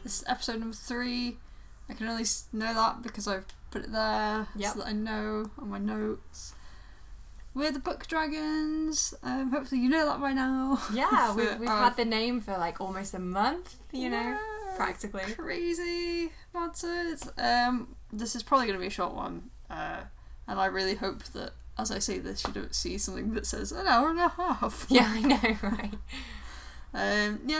this is episode number 3. I can only know that because I've put it there so that I know on my notes. We're the Book Dragons. Hopefully you know that by now. Yeah, we've had the name for like almost a month, you know, practically. Crazy about it. This is probably going to be a short one. And I really hope that as I say this, you don't see something that says an hour and a half. Yeah, I know, right?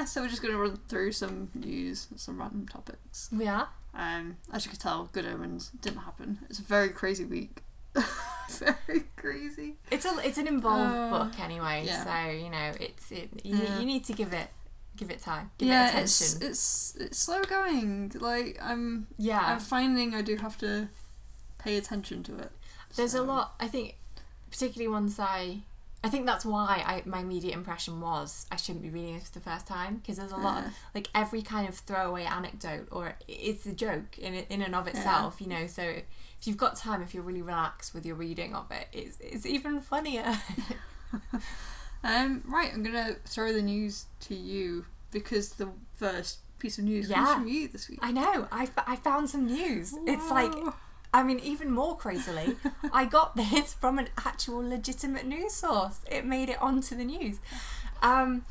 So we're just going to run through some news, some random topics. Yeah. As you can tell, Good Omens didn't happen. It's a very crazy week. Very crazy. It's an involved book anyway, so you know you need to give it time, give it attention. It's slow going. Like I'm finding I do have to pay attention to it. There's a lot. I think, particularly once I think that's why my immediate impression was I shouldn't be reading this for the first time, because there's a lot of, like, every kind of throwaway anecdote or it's a joke in and of itself, you know. So if you've got time, if you're really relaxed with your reading of it, it's even funnier. Right, I'm gonna throw the news to you because the first piece of news comes from you this week. I know. I found some news. Whoa. It's like, I mean, even more crazily, I got this from an actual legitimate news source. It made it onto the news. The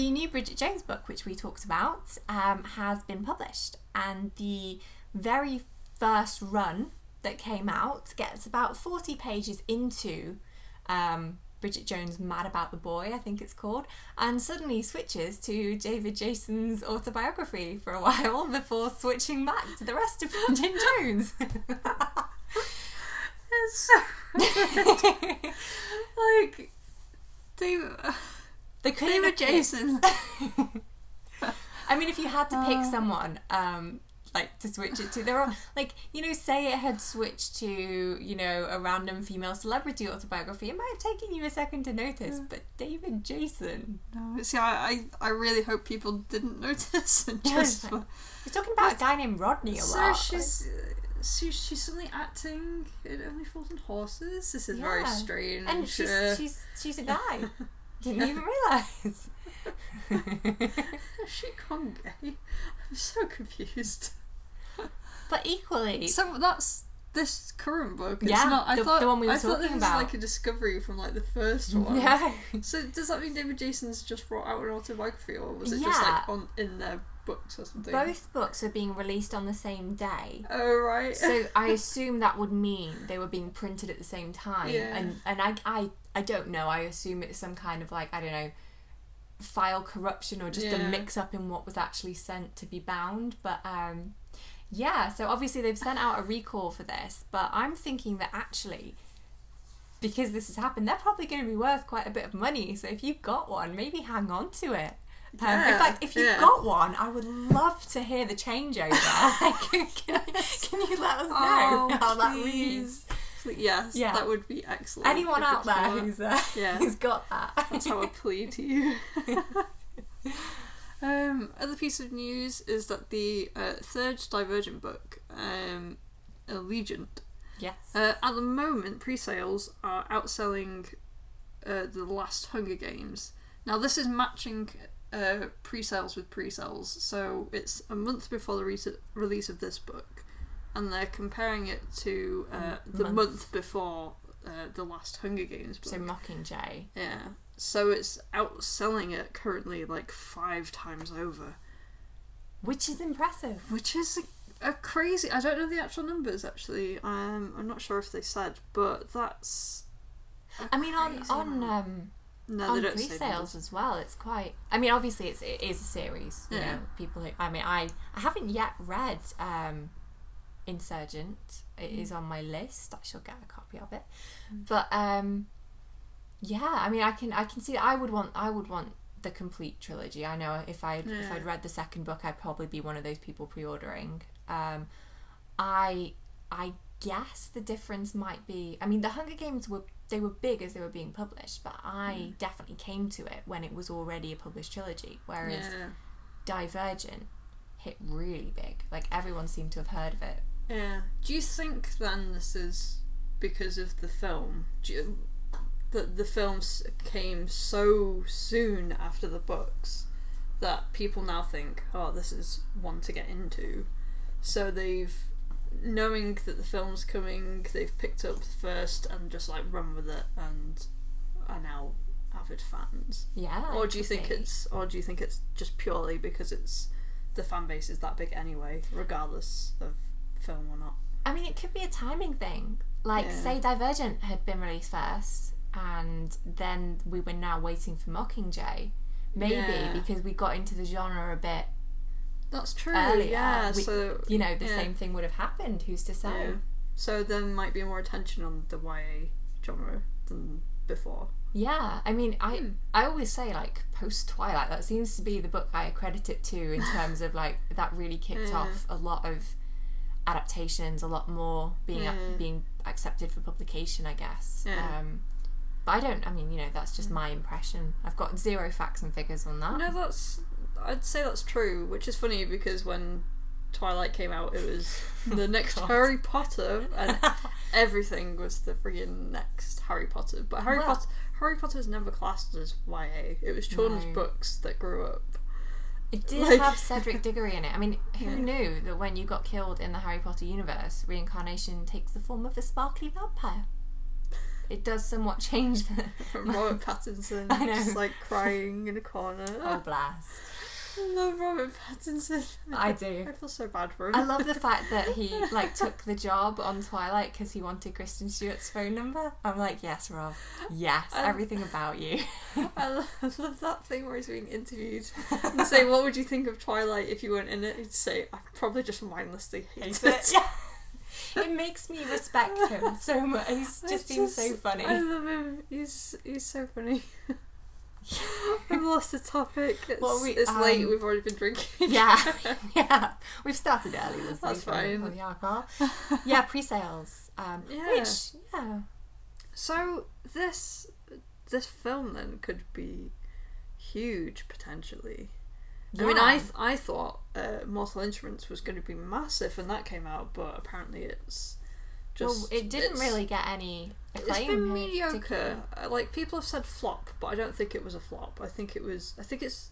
new Bridget Jones book, which we talked about, has been published, and the very first run that came out gets about 40 pages into Bridget Jones' Mad About the Boy, I think it's called, and suddenly switches to David Jason's autobiography for a while before switching back to the rest of Bridget Jones. It's so like David Jason. I mean, if you had to pick someone like to switch it to, there are, like, you know, say it had switched to, you know, a random female celebrity autobiography, it might have taken you a second to notice, but David Jason. No, see, I really hope people didn't notice. And just we're talking about a guy named Rodney a lot. She's suddenly acting in Only Fools and Horses. This is very strange. And she's a guy. Didn't even realise. Has she gone gay? I'm so confused. But equally, so that's this current book. It's not. I thought the one we were I thought talking this about. was like a discovery from like the first one. Yeah. So does that mean David Jason's just brought out an autobiography, or was it just like in their books or something? Both books are being released on the same day. Oh right. So I assume that would mean they were being printed at the same time. Yeah. And I don't know. I assume it's some kind of, like, I don't know, file corruption or just a mix up in what was actually sent to be bound. But so obviously they've sent out a recall for this, but I'm thinking that actually, because this has happened, they're probably going to be worth quite a bit of money. So if you've got one, maybe hang on to it. In fact, if you've got one, I would love to hear the changeover. Can you let us know how that reads? Yes, that would be excellent. Anyone out there who's got that? That's how I plead to you. Other piece of news is that the third Divergent book, Allegiant, at the moment pre-sales are outselling the last Hunger Games. Now this is matching pre-sales with pre-sales, so it's a month before the release of this book, and they're comparing it to the month before the last Hunger Games book. So Mockingjay. Yeah. So it's outselling it currently like 5 times over. Which is impressive. Which is a crazy... I don't know the actual numbers, actually. I'm not sure if they said, but that's... on pre-sales as well, it's quite... I mean, obviously it is a series, you know, people who... I mean, I haven't yet read Insurgent. It is on my list. I shall get a copy of it. But, I mean, I can see that I would want the complete trilogy. I know if I'd read the second book, I'd probably be one of those people pre-ordering. I guess the difference might be... I mean, the Hunger Games were big as they were being published, but I definitely came to it when it was already a published trilogy, whereas Divergent hit really big. Like, everyone seemed to have heard of it. Yeah. Do you think then this is because of the film? That the films came so soon after the books that people now think, oh, this is one to get into. So knowing that the film's coming, they've picked up the first and just like run with it and are now avid fans. Yeah. Or do you think it's just purely because the fan base is that big anyway, regardless of film or not? I mean, it could be a timing thing. Like, say Divergent had been released first, and then we were now waiting for Mockingjay. Maybe because we got into the genre a bit. That's true. Earlier. Yeah. The same thing would have happened. Who's to say? Yeah. So there might be more attention on the YA genre than before. Yeah, I mean, I always say, like, post Twilight, that seems to be the book I accredit it to in terms of, like, that really kicked off a lot of adaptations, a lot more being accepted for publication, I guess. But that's just my impression. I've got zero facts and figures on that. No, I'd say that's true, which is funny because when Twilight came out, it was the next Harry Potter, and everything was the friggin' next Harry Potter. But Harry Potter was never classed as YA. It was children's books that grew up. It did have Cedric Diggory in it. I mean, who knew that when you got killed in the Harry Potter universe, reincarnation takes the form of a sparkly vampire? It does somewhat change the... Robert Pattinson, I know. just like crying in a corner. Oh, blast. I love Robert Pattinson. I do. I feel so bad for him. I love the fact that he took the job on Twilight because he wanted Kristen Stewart's phone number. I'm like, yes, Rob. Yes, everything about you. I love that thing where he's being interviewed and say, what would you think of Twilight if you weren't in it? He'd say, I probably just mindlessly hate it. Yeah. It makes me respect him so much. He's just seems so funny. I love him. He's so funny. I've lost the topic. It's late. We've already been drinking. Yeah. We've started early. That's fine. On the alcohol. Yeah, pre-sales. So this film then could be huge potentially. Yeah. I mean, I thought Mortal Instruments was going to be massive when that came out, but apparently it's just... Well, it didn't really get any acclaim. It's been mediocre. Like, people have said flop, but I don't think it was a flop. I think it's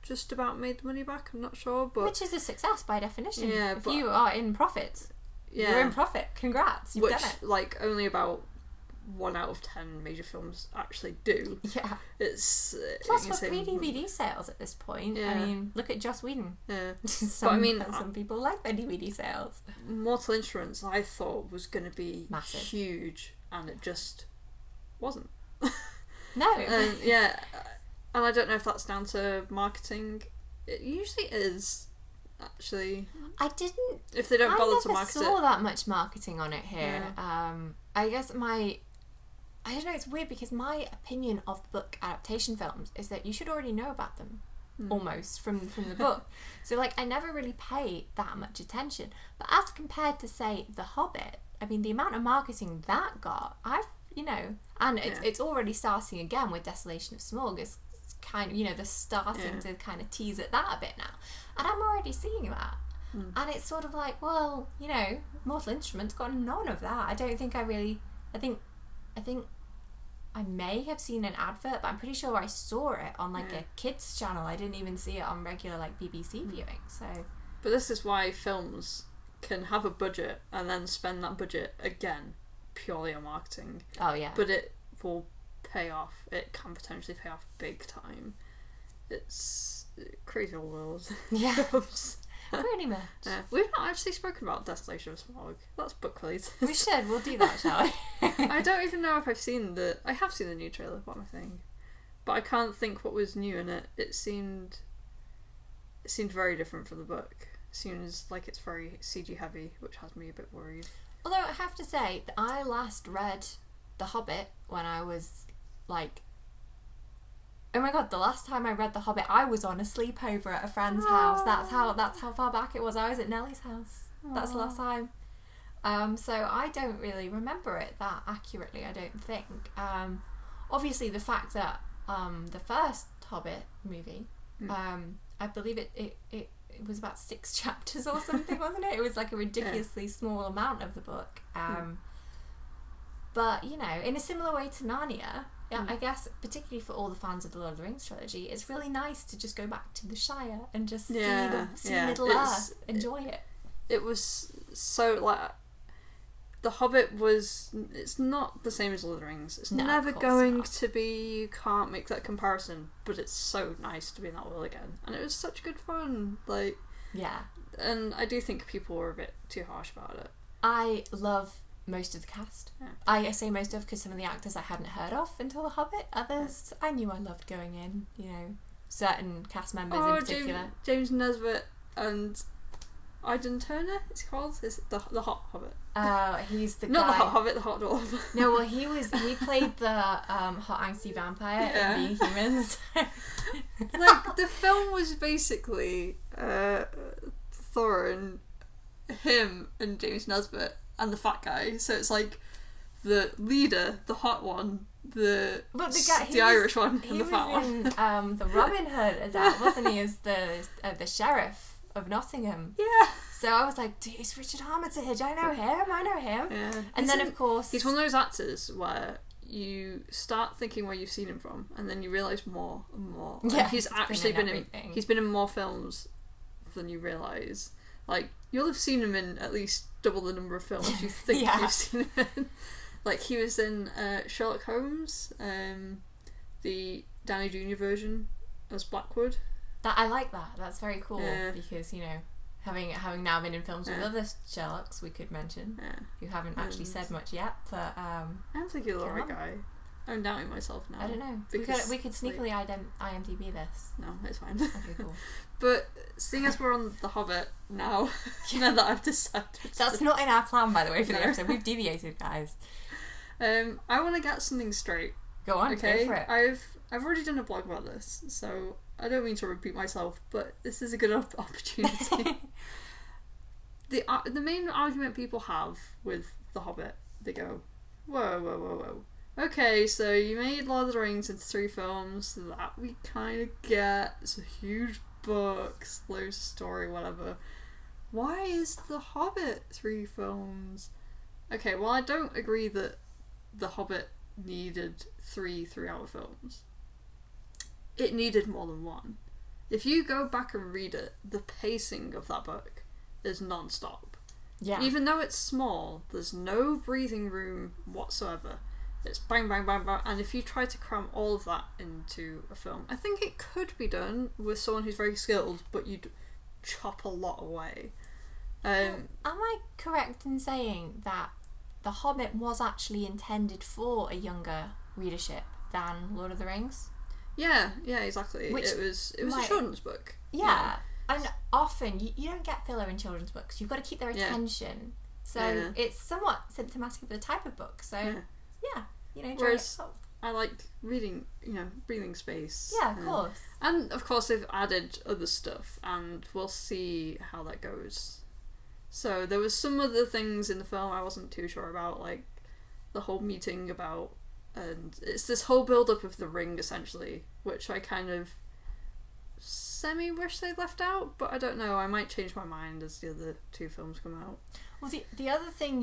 just about made the money back, I'm not sure, but... Which is a success by definition. Yeah, if you are in profit, you're in profit. Congrats, you've done it. Like, only about 1 out of 10 major films actually do. Yeah. It's... Plus, for free DVD sales at this point. Yeah. I mean, look at Joss Whedon. Yeah. Some people like their DVD sales. Mortal Instruments, I thought, was going to be massive, huge, and it just wasn't. No. And I don't know if that's down to marketing. It usually is, actually. I didn't... If they don't bother to market it. I never saw that much marketing on it here. Yeah. I guess I don't know, it's weird because my opinion of book adaptation films is that you should already know about them, almost, from the book. So, like, I never really pay that much attention. But as compared to, say, The Hobbit, I mean, the amount of marketing that got, and it's already starting again with Desolation of Smaug. It's kind of, they're starting to kind of tease at that a bit now. And I'm already seeing that. And it's sort of like, well, Mortal Instruments got none of that. I don't think I think I may have seen an advert, but I'm pretty sure I saw it on a kids channel. I didn't even see it on regular BBC viewing. So, but this is why films can have a budget and then spend that budget again purely on marketing. Oh yeah. But it will pay off. It can potentially pay off big time. It's crazy old world. Yeah. Pretty much. Yeah. We've not actually spoken about Desolation of Smaug. That's book related. We should. We'll do that, shall we? I don't even know if I've seen I have seen the new trailer. What am I saying? But I can't think what was new in it. It seemed very different from the book. It seems like it's very CG heavy, which has me a bit worried. Although I have to say that I last read The Hobbit when I was like... Oh my god, the last time I read The Hobbit, I was on a sleepover at a friend's house. That's how far back it was. I was at Nellie's house. That's the last time. So I don't really remember it that accurately, I don't think. Obviously, the fact that the first Hobbit movie, I believe it was about 6 chapters or something, wasn't it? It was like a ridiculously small amount of the book. But, in a similar way to Narnia, Yeah, I guess particularly for all the fans of the Lord of the Rings trilogy, it's really nice to just go back to the Shire and just see Middle Earth, enjoy it. It was so like The Hobbit it's not the same as Lord of the Rings. It's never going to be. You can't make that comparison. But it's so nice to be in that world again, and it was such good fun. Like and I do think people were a bit too harsh about it. I love most of the cast. I say most of because some of the actors I hadn't heard of until The Hobbit. Others I knew I loved going in. You know, certain cast members in particular. James Nesbitt and Aidan Turner, it's called. Is the Hot Hobbit? He's the not guy. the Hot Hobbit, the Hot Dwarf. No, well, he played the hot angsty vampire in Being Humans. Like the film was basically Thorin, him, and James Nesbitt, and the fat guy. So it's like the leader, the hot one, the Irish one, and the fat one. He was in the Robin Hood as that, wasn't he? As the sheriff of Nottingham. Yeah. So I was like, it's Richard Armitage. I know him. Yeah. And then of course he's one of those actors where you start thinking where you've seen him from, and then you realise more and more. Yeah. And he's actually he's been in more films than you realise. Like you'll have seen him in at least double the number of films you think you've seen him in. Like he was in Sherlock Holmes, the Downey Jr. version as Blackwood. I like that. That's very cool because having now been in films with other Sherlocks we could mention who haven't actually said much yet, but I don't think you're the right guy. I'm doubting myself now. I don't know. We could sneakily IMDb this. No, it's fine. Okay, cool. But seeing as we're on The Hobbit now, now that I've decided, that's not in our plan, by the way, for the episode. We've deviated, guys. I want to get something straight. Go on, okay? Go for it. I've already done a blog about this, so I don't mean to repeat myself, but this is a good opportunity. The main argument people have with The Hobbit, they go, whoa. Okay, so you made Lord of the Rings into 3 films, that we kind of get. It's a huge book, slow story, whatever. Why is The Hobbit 3 films? Okay, well I don't agree that The Hobbit needed 3 3-hour films. It needed more than 1. If you go back and read it, the pacing of that book is non-stop. Yeah. Even though it's small, there's no breathing room whatsoever. It's bang, bang, bang, bang. And if you try to cram all of that into a film, I think it could be done with someone who's very skilled, but you'd chop a lot away. Am I correct in saying that The Hobbit was actually intended for a younger readership than Lord of the Rings? Yeah, exactly. It was a children's book. Yeah. And often you don't get filler in children's books. You've got to keep their attention. So it's somewhat symptomatic of the type of book. So whereas I like reading, breathing space. Yeah, of course. And of course they've added other stuff, and we'll see how that goes. So there was some other things in the film I wasn't too sure about, like the whole meeting about, and it's this whole build-up of the ring essentially, which I kind of semi-wish they left out, but I don't know, I might change my mind as the other 2 films come out. Well, the other thing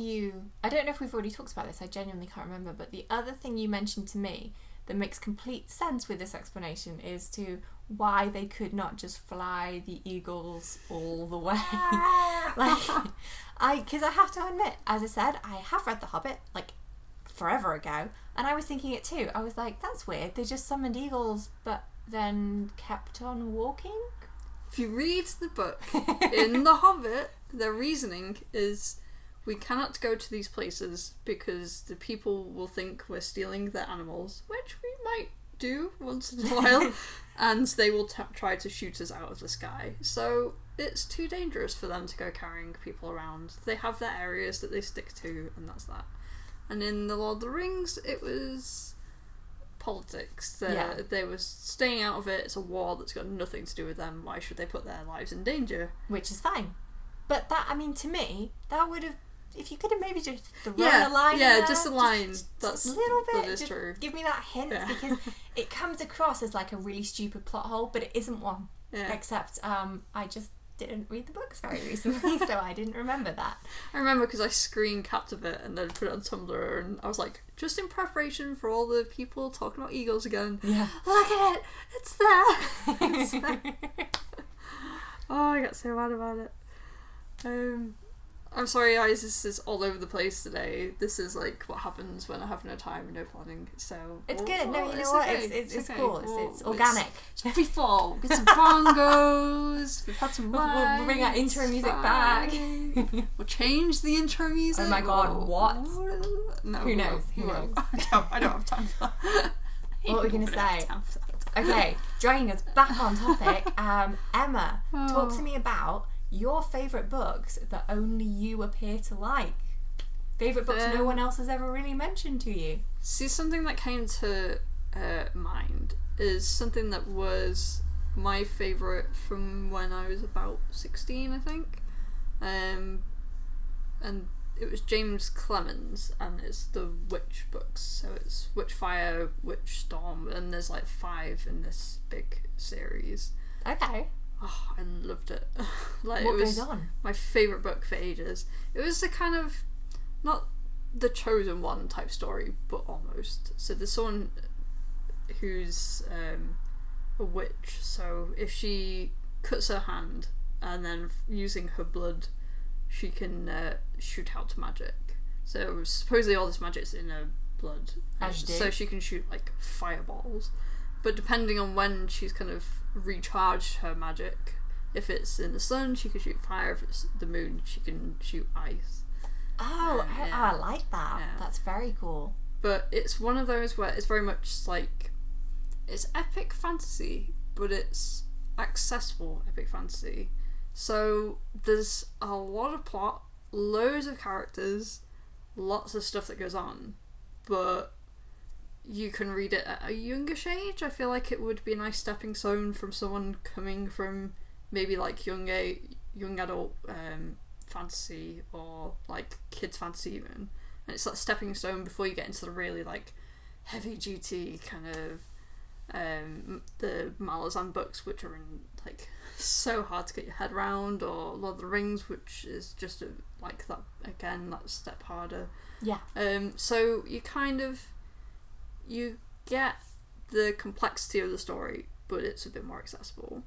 I don't know if we've already talked about this, I genuinely can't remember, but the other thing you mentioned to me that makes complete sense with this explanation is to why they could not just fly the eagles all the way. Because I have to admit, as I said, I have read The Hobbit, like, forever ago, and I was thinking it too. I was like, that's weird, they just summoned eagles, but then kept on walking? If you read the book in The Hobbit, their reasoning is we cannot go to these places because the people will think we're stealing their animals, which we might do once in a while, and they will try to shoot us out of the sky. So it's too dangerous for them to go carrying people around. They have their areas that they stick to, and that's that. And in The Lord of the Rings, it was politics. They were staying out of it. It's a war that's got nothing to do with them. Why should they put their lives in danger? Which is fine. But that, I mean, to me, that would have, if you could have maybe just thrown a line in there, just a line. That's a little bit. That is just true. Give me that hint, because it comes across as like a really stupid plot hole, but it isn't one. Yeah. Except, I just didn't read the books very recently, so I didn't remember that. I remember because I screen captured it and then put it on Tumblr, and I was like, just in preparation for all the people talking about eagles again. Yeah. Look at it! It's there! It's there. Oh, I got so mad about it. I'm sorry, guys, this is all over the place today. This is like what happens when I have no time and no planning. So it's good. No, you know what? Okay. It's okay. cool. It's organic. It's very fall. We'll get some bongos. We've had some wine. We'll bring our intro music back. We'll change the intro music. Oh my god, what? No, Who knows? Who knows? I don't have time for that. What were we going to say? Okay, dragging us back on topic. Emma, talk to me about your favourite books that only you appear to like. Favourite books no one else has ever really mentioned to you. See, something that came to mind is something that was my favourite from when I was about 16, I think. And it was James Clemens, and it's the Witch books. So it's Witchfire, Witchstorm, and there's like 5 in this big series. Okay. Oh, I loved it. Like, what it was goes on? My favourite book for ages. It was a kind of, not the chosen one type story, but almost. So there's someone who's a witch, so if she cuts her hand and then using her blood she can shoot out magic. So supposedly all this magic's in her blood, so she can shoot like fireballs. But depending on when she's kind of recharged her magic, if it's in the sun she can shoot fire, if it's the moon she can shoot ice. I like that. Yeah. That's very cool. But it's one of those where it's very much like, it's epic fantasy, but it's accessible epic fantasy. So there's a lot of plot, loads of characters, lots of stuff that goes on, but you can read it at a youngish age. I feel like it would be a nice stepping stone from someone coming from maybe like young adult fantasy, or like kids fantasy even. And it's that stepping stone before you get into the really like heavy duty kind of the Malazan books, which are in like so hard to get your head around, or Lord of the Rings, which is just like that again, that step harder. Yeah. So you get the complexity of the story, but it's a bit more accessible.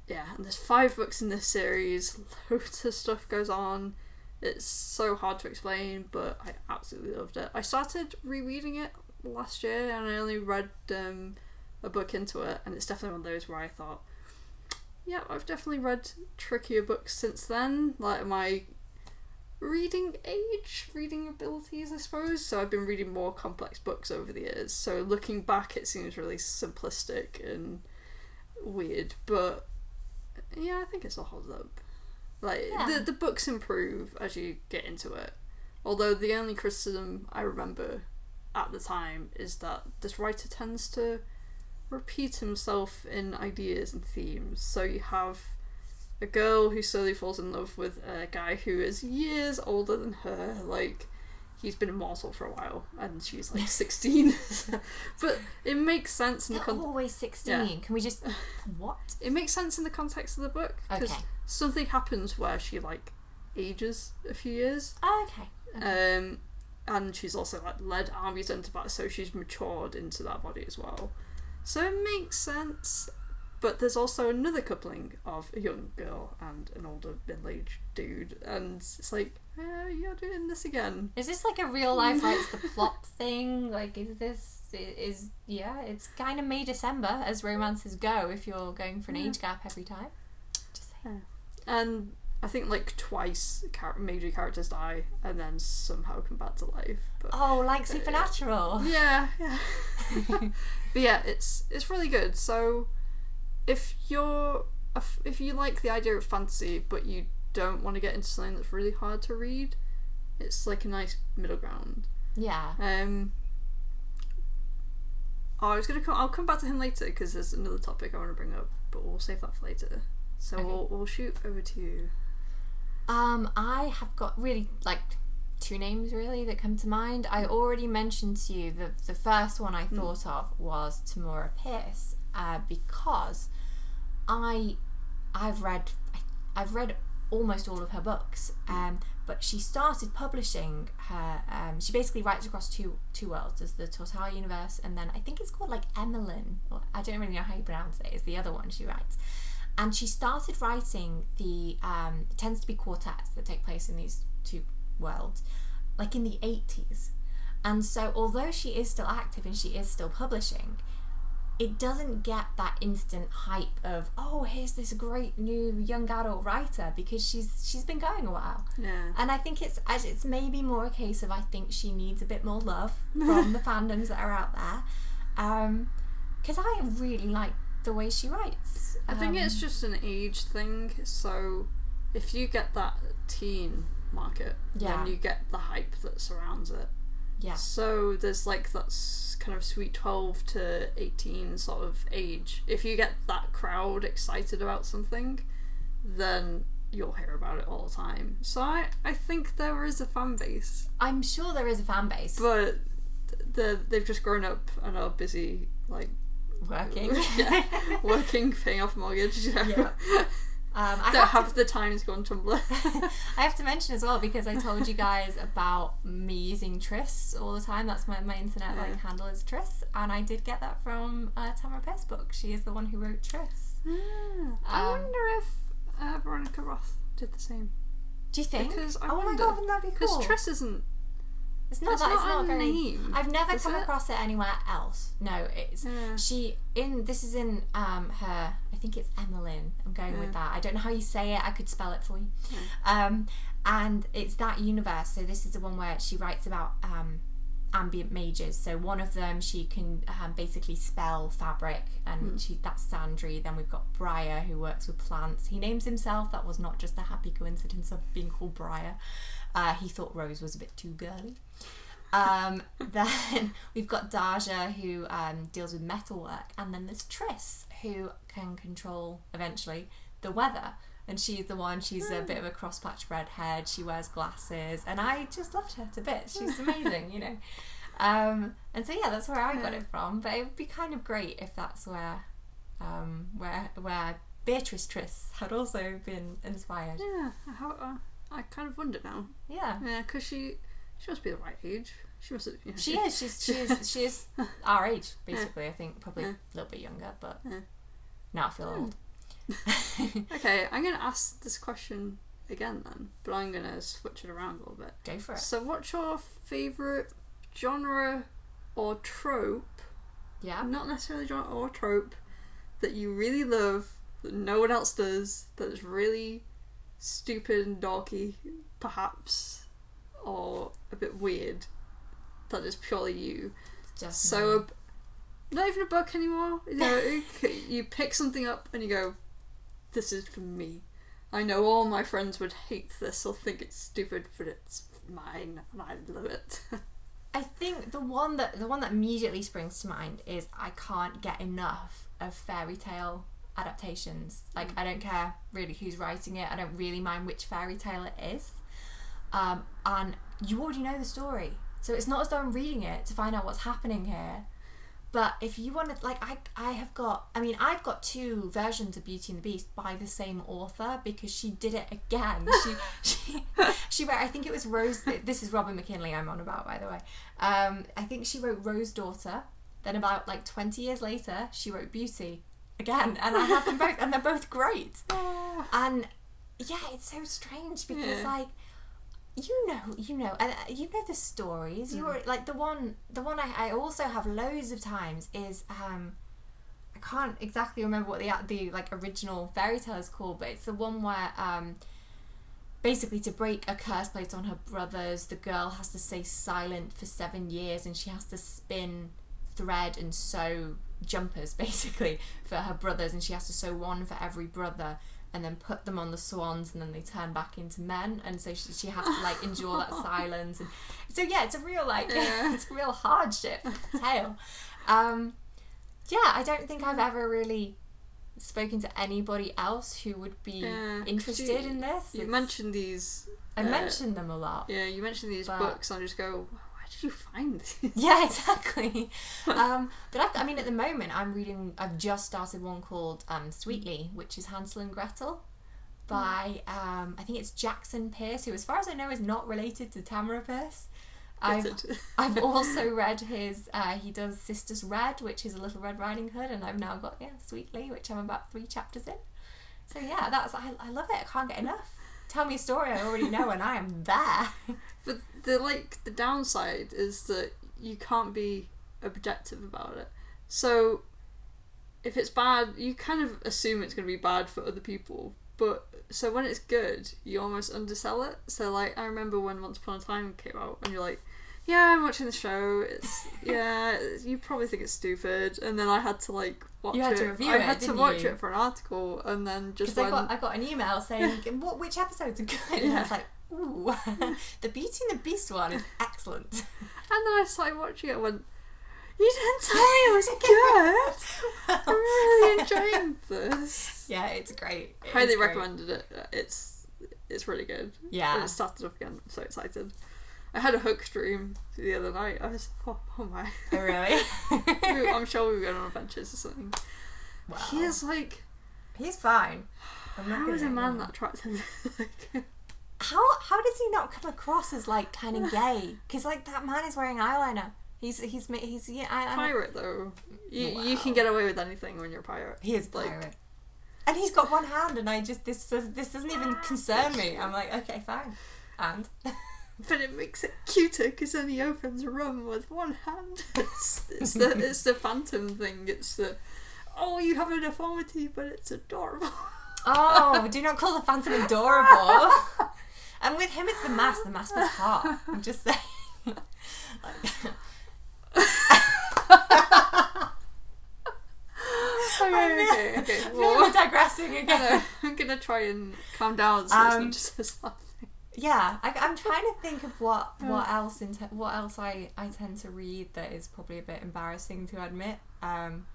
Yeah, and there's 5 books in this series, loads of stuff goes on. It's so hard to explain, but I absolutely loved it. I started rereading it last year, and I only read a book into it, and it's definitely one of those where I thought, yeah, I've definitely read trickier books since then, like my reading abilities, I suppose. So I've been reading more complex books over the years, so looking back it seems really simplistic and weird, but yeah, I think it still holds up. Like, yeah. The books improve as you get into it, although the only criticism I remember at the time is that this writer tends to repeat himself in ideas and themes. So you have a girl who slowly falls in love with a guy who is years older than her, like he's been immortal for a while and she's like 16. But it makes sense in always 16. Yeah. Can we just what? It makes sense in the context of the book, because something happens where she like ages a few years. Okay. And she's also like led armies into battle, so she's matured into that body as well. So it makes sense. But there's also another coupling of a young girl and an older middle-aged dude, and it's like, you're doing this again. Is this like a real life writes the plot thing? Like, it's kind of May December as romances go, if you're going for an age gap every time. Just saying. Yeah. And I think like twice major characters die and then somehow come back to life. But, like Supernatural. Yeah. But yeah, it's really good. So if you like the idea of fantasy but you don't want to get into something that's really hard to read, it's like a nice middle ground. Yeah. I'll come back to him later because there's another topic I want to bring up, but we'll save that for later. So okay. we'll shoot over to you. I have got really like 2 names really that come to mind. I already mentioned to you the first one I thought of was Tamora Pierce, because I I've read almost all of her books, but she started publishing her. She basically writes across two worlds. There's the Tortara universe, and then I think it's called like Emmeline, or I don't really know how you pronounce it. Is the other one she writes, and she started writing the. It tends to be quartets that take place in these two worlds, like in the 80s, and so although she is still active and she is still publishing, it doesn't get that instant hype of, oh, here's this great new young adult writer, because she's been going a while. Yeah. And I think it's maybe more a case of, I think she needs a bit more love from the fandoms that are out there, because I really like the way she writes. I think it's just an age thing. So if you get that teen market, then you get the hype that surrounds it. Yeah. So there's like that kind of sweet 12 to 18 sort of age. If you get that crowd excited about something, then you'll hear about it all the time. So I think there is a fan base. I'm sure there is a fan base. But they've just grown up and are busy, like... Working. Working, paying off mortgage. Yeah. I don't have the time to go on Tumblr. I have to mention as well, because I told you guys about me using Triss all the time. That's my internet handle is Triss, and I did get that from Tamara Pierce's book. She is the one who wrote Triss. I wonder if Veronica Roth did the same. Do you think? Because my god, wouldn't that be cool? Because Triss isn't. It's not a very. Name. I've never come across it anywhere else. No, it's This is in her. I think it's Emmeline. I'm going with that. I don't know how you say it. I could spell it for you. And it's that universe. So this is the one where she writes about ambient mages. So one of them, she can basically spell fabric, and that's Sandry. Then we've got Briar, who works with plants. He names himself. That was not just a happy coincidence of being called Briar. He thought Rose was a bit too girly. Then we've got Daja, who deals with metalwork, and then there's Triss, who can control, eventually, the weather. And she's the one, she's a bit of a cross-patch redhead, she wears glasses, and I just loved her to bits. She's amazing, you know. And so yeah, that's where I got it from, but it would be kind of great if that's where Beatrice Triss had also been inspired. Yeah, I kind of wonder now. Yeah. Yeah, because she must be the right age. She must have. You know, she is. She is our age, basically. I think probably a little bit younger, but now I feel old. Okay, I'm going to ask this question again then, but I'm going to switch it around a little bit. Go for it. So, what's your favourite genre or trope? Yeah. Not necessarily genre or trope that you really love that no one else does, that is really stupid and dorky, perhaps, or a bit weird, that is purely you. Just so not even a book anymore. You know, you pick something up and you go, this is for me. I know all my friends would hate this or think it's stupid, but it's mine and I love it. I think the one that immediately springs to mind is I can't get enough of fairy tale adaptations. Like, I don't care really who's writing it. I don't really mind which fairy tale it is. And you already know the story. So it's not as though I'm reading it to find out what's happening here. But if you want to, like, I've got 2 versions of Beauty and the Beast by the same author, because she did it again. She wrote, I think it was Rose, this is Robin McKinley I'm on about, by the way. I think she wrote Rose Daughter. Then about like 20 years later, she wrote Beauty again. And I have them both, and they're both great. And yeah, it's so strange because like, you know, and you know the stories. You were like the one I also have loads of times is I can't exactly remember what the like original fairy tale is called, but it's the one where basically to break a curse placed on her brothers, the girl has to stay silent for 7 years, and she has to spin thread and sew jumpers basically for her brothers, and she has to sew one for every brother, and then put them on the swans, and then they turn back into men, and so she has to like endure that silence, and so yeah, it's a real like it's a real hardship tale. I don't think I've ever really spoken to anybody else who would be interested in this. You mentioned these. I mentioned them a lot. Yeah, you mentioned these books, and I just go, where did you find these? Yeah, exactly. But I mean, at the moment, I've just started one called Sweetly, which is Hansel and Gretel by, I think it's Jackson Pierce, who, as far as I know, is not related to Tamara Pierce. I've also read his, he does Sisters Red, which is a Little Red Riding Hood, and I've now got, Sweetly, which I'm about 3 chapters in. So yeah, I love it. I can't get enough. Tell me a story I already know and I am there. But the downside is that you can't be objective about it. So if it's bad, you kind of assume it's going to be bad for other people. But so when it's good, you almost undersell it. So like, I remember when Once Upon a Time came out, and you're like, yeah, I'm watching the show. It's you probably think it's stupid, and then I had to like watch it. You had to review it. I had to watch it for an article, and then just I got an email saying which episodes are good, and I was like, ooh, the Beauty and the Beast one is excellent. And then I started watching it and went, you didn't tell me it was good. I'm really enjoying this. Yeah, it's great. Highly recommended it. It's really good. Yeah. And it started up again. I'm so excited. I had a Hook stream the other night. I was oh my. Oh really? I'm sure we were going on adventures or something. Wow. He's fine. How is a man that attractive? How does he not come across as like kind of gay? Because like that man is wearing eyeliner. He's pirate though. You can get away with anything when you're a pirate. He is pirate. And he's got one hand, and this doesn't even concern me. I'm like, okay, fine. And but it makes it cuter because then he opens a rum with one hand. It's the phantom thing. It's the you have a deformity, but it's adorable. Oh, do not call the phantom adorable. And with him, it's the mask. The mask was hot. I'm just saying. Okay. Well, we're digressing again. I'm gonna try and calm down so it's not just us laughing. Yeah, I'm trying to think of what else I tend to read that is probably a bit embarrassing to admit. And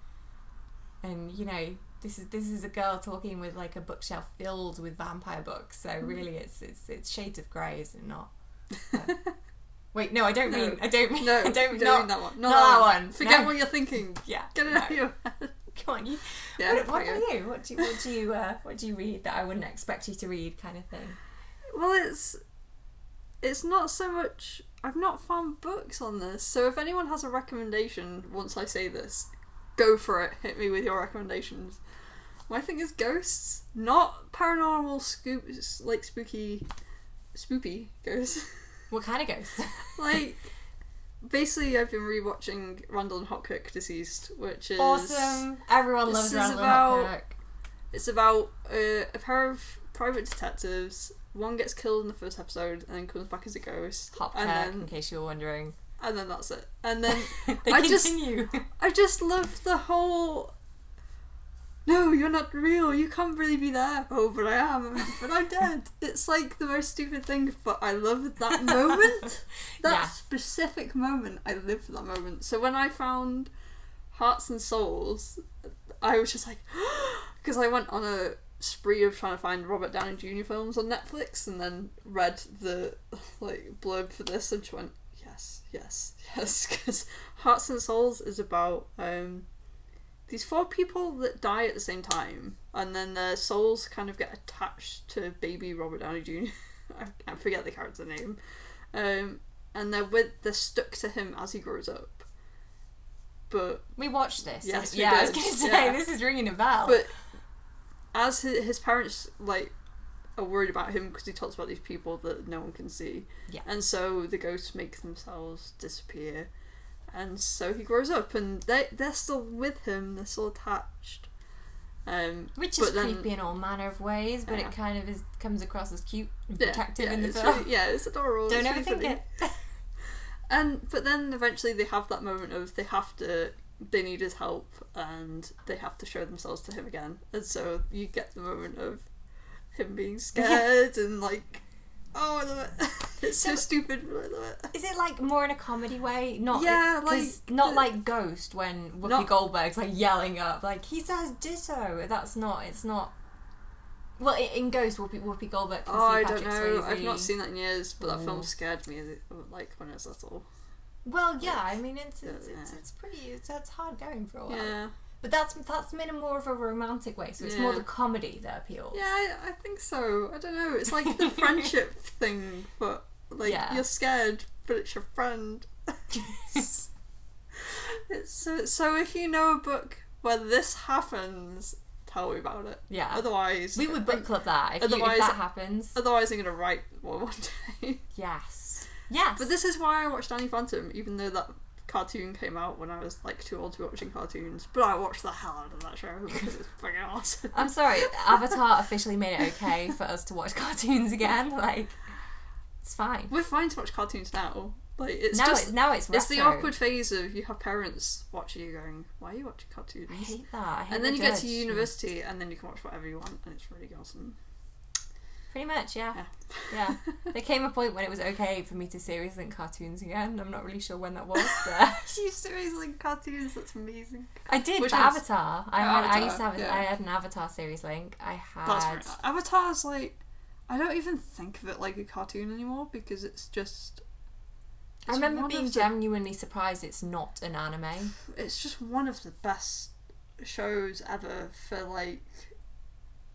this is a girl talking with like a bookshelf filled with vampire books. So really, it's Shades of Grey, is it not? Wait, no, I don't mean that one. Not that one. Forget what you're thinking. Yeah, get it out of your head. Come on, you. Yeah, what about you? What do you read that I wouldn't expect you to read, kind of thing? Well, it's not so much. I've not found books on this, so if anyone has a recommendation once I say this, go for it. Hit me with your recommendations. My thing is ghosts, not paranormal like spoopy ghosts. What kind of ghosts? Like, basically, I've been rewatching Randall and Hotcook Deceased, which is awesome. Everyone loves Randall and Hotcook. It's about a pair of private detectives. One gets killed in the first episode and then comes back as a ghost. Hotcook, in case you were wondering. And then that's it. And then I just love the whole. No, you're not real. You can't really be there. Oh, but I am. But I'm dead. It's like the most stupid thing, but I love that moment. That specific moment. I live for that moment. So when I found Hearts and Souls, I was just like, because I went on a spree of trying to find Robert Downey Jr. films on Netflix, and then read the blurb for this, and just went, yes, because Hearts and Souls is about these 4 people that die at the same time, and then their souls kind of get attached to baby Robert Downey Jr. I forget the character name, and they're stuck to him as he grows up. But we watched this. Yes, I was going to say this is ringing a bell. But as his parents are worried about him because he talks about these people that no one can see, and so the ghosts make themselves disappear. And so he grows up, and they're still with him. They're still attached, which is creepy in all manner of ways. But it kind of comes across as cute and protective in the film. Really, it's adorable. Don't overthink it. But then eventually they have that moment of they need his help, and they have to show themselves to him again. And so you get the moment of him being scared and like. Oh, I love it. It's so stupid, but I love it. Is it like more in a comedy way? Not like Ghost when Whoopi Goldberg's like yelling up like he says ditto. It's not. Well, in Ghost, Whoopi Goldberg can see Patrick Swayze. I've not seen that in years, but that film scared me like when I was little. Well, yeah, I mean, it's pretty, it's hard going for a while. Yeah. But that's in a more of a romantic way, so it's more the comedy that appeals. Yeah, I think so. I don't know. It's like the friendship thing, but like you're scared, but it's your friend. It's so if you know a book where this happens, tell me about it. Yeah. Otherwise, we would book club that if that happens. Otherwise, I'm gonna write one day. Yes. Yes. But this is why I watched Danny Phantom, even though that cartoon came out when I was like too old to be watching cartoons, but I watched the hell out of that show because it's fucking awesome. I'm sorry, Avatar officially made it okay for us to watch cartoons again. Like, it's fine. We're fine to watch cartoons now. Like, it's now it's retro. It's the awkward phase of you have parents watching you going, why are you watching cartoons? I hate that. And then you get to university and then you can watch whatever you want, and it's really awesome. Pretty much, yeah. There came a point when it was okay for me to seriously link cartoons again. I'm not really sure when that was, but you seriously link cartoons? That's amazing. I did. For Avatar. I used to have. I had an Avatar series link. I had. That's right. Avatar's like, I don't even think of it like a cartoon anymore because it's just. I remember being genuinely surprised it's not an anime. It's just one of the best shows ever for like.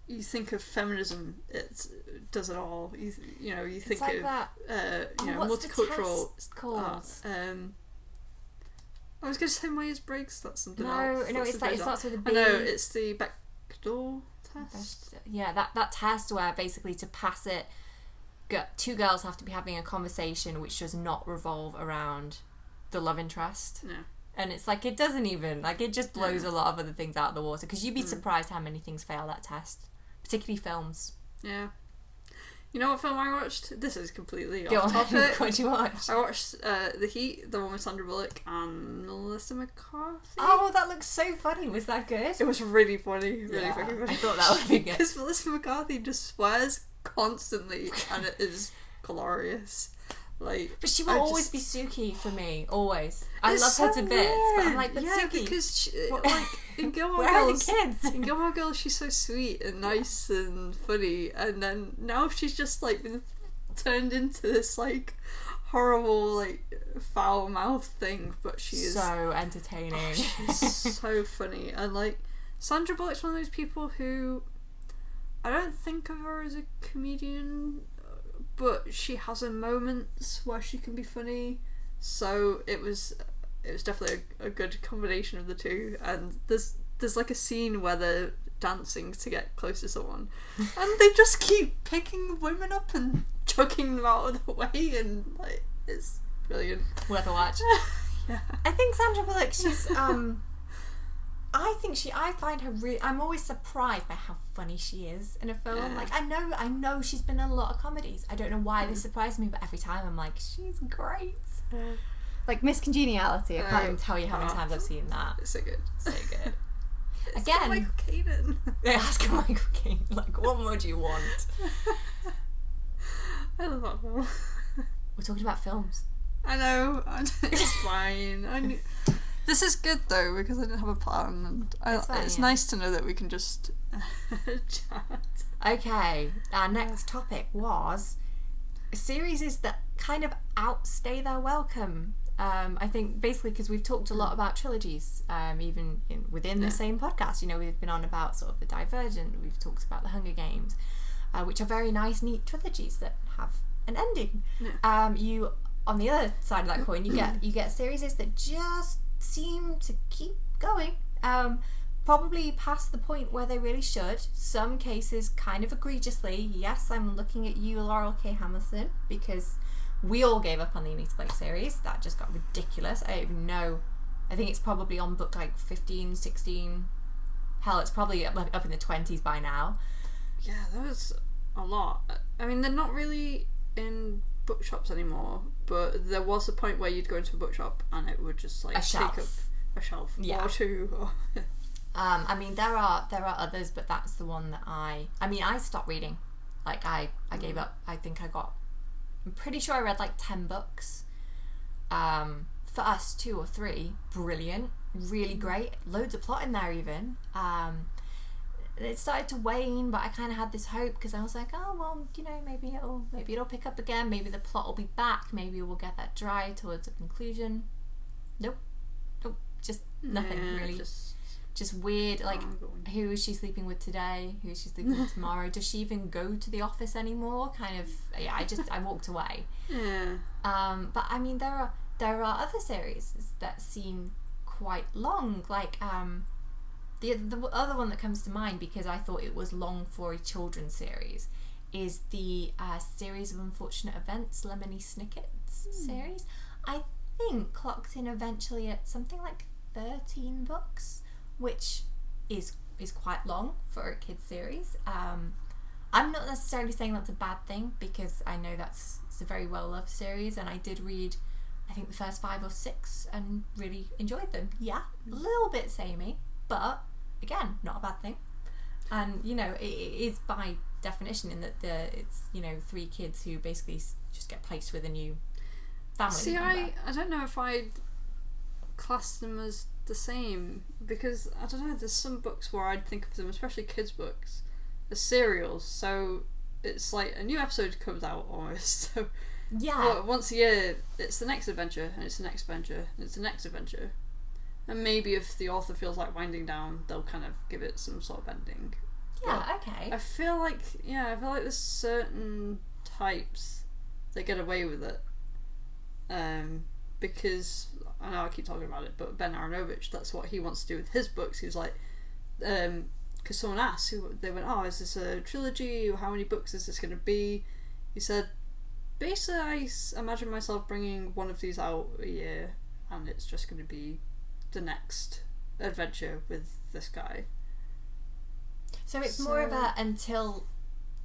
You think of feminism, it does it all. You think like of that. Multicultural. What's the test called? I was going to say Myers-Briggs. That's something else. No, it's like it starts with a B. I know, it's the Bechdel test. Yeah, that test where basically to pass it, two girls have to be having a conversation which does not revolve around the love interest. Yeah. And it's like it doesn't even it just blows a lot of other things out of the water because you'd be surprised how many things fail that test. Particularly films. Yeah. You know what film I watched? This is completely off topic. What did you watch? I watched The Heat, the one with Sandra Bullock and Melissa McCarthy. Oh, that looks so funny. Was that good? It was really funny. Really fucking funny. I thought that would be good. Because Melissa McCarthy just swears constantly and it is glorious. Like, but she will always be Suki for me. Always. I love her to bits, but I'm like, but Suki. Because like in Gilmore Girls, in Gilmore Girls, she's so sweet and nice and funny, and then now she's just like been turned into this like horrible like foul mouth thing. But she is so entertaining. She's so funny, and like Sandra Bullock's one of those people who I don't think of her as a comedian. But she has her moments where she can be funny, so it was definitely a good combination of the two. And there's like a scene where they're dancing to get close to someone, and they just keep picking women up and chucking them out of the way, and like it's brilliant. Worth a watch. Yeah. I think Sandra Bullock, she's I find her really. I'm always surprised by how funny she is in a film. Yeah. Like I know she's been in a lot of comedies. I don't know why this surprised me, but every time I'm like, she's great. Yeah. Like Miss Congeniality. I can't even tell you how many times I've seen that. It's so good. So good. Again, Michael Caine. They ask Michael Caine, like, what more do you want? I love that film. We're talking about films. I know. It's fine. This is good though because I didn't have a plan, and it's nice to know that we can just chat. Okay, our next topic was series that kind of outstay their welcome. I think basically because we've talked a lot about trilogies, even within the same podcast. You know, we've been on about sort of the Divergent. We've talked about the Hunger Games, which are very nice, neat trilogies that have an ending. Yeah. You on the other side of that coin, you get series that just seem to keep going, probably past the point where they really should. Some cases kind of egregiously. Yes, I'm looking at you, Laurel K. Hamilton, because we all gave up on the Anita Blake series. That just got ridiculous. I don't even know. I think it's probably on book like 15, 16. Hell, it's probably up in the 20s by now. Yeah, that was a lot. I mean, they're not really in bookshops anymore, but there was a point where you'd go into a bookshop and it would just like take up a shelf or two. I mean, there are others, but that's the one that I stopped reading. Like I gave up. I think I'm pretty sure I read like 10 books. For us, 2 or 3, brilliant, really great, loads of plot in there even. it started to wane, but I kind of had this hope because I was like, oh well, you know, maybe it'll pick up again. Maybe the plot will be back. Maybe we'll get that dry towards a conclusion. Nope, just nothing really. Just weird. Like, who is she sleeping with today? Who is she sleeping with tomorrow? Does she even go to the office anymore? Kind of. Yeah, I walked away. Yeah. But I mean, there are other series that seem quite long. Like the other one that comes to mind, because I thought it was long for a children's series, is the series of unfortunate events, Lemony Snicket's series. I think clocked in eventually at something like 13 books, which is quite long for a kids series. I'm not necessarily saying that's a bad thing, because I know it's a very well loved series, and I did read I think the first 5 or 6 and really enjoyed them. Yeah, a little bit samey, but again, not a bad thing. And you know, it is by definition in that it's, you know, 3 kids who basically just get placed with a new family. See, I don't know if I'd class them as the same, because I don't know, there's some books where I'd think of them, especially kids books, as serials. So it's like a new episode comes out almost. So yeah, once a year it's the next adventure, and it's the next adventure, and it's the next adventure. And maybe if the author feels like winding down, they'll kind of give it some sort of ending. Yeah, but okay. I feel like there's certain types that get away with it. Because I know I keep talking about it, but Ben Aronovich, that's what he wants to do with his books. He was like, because someone asked, they went, oh, is this a trilogy? How many books is this going to be? He said, basically, I imagine myself bringing one of these out a year, and it's just going to be the next adventure with this guy. So it's more of a until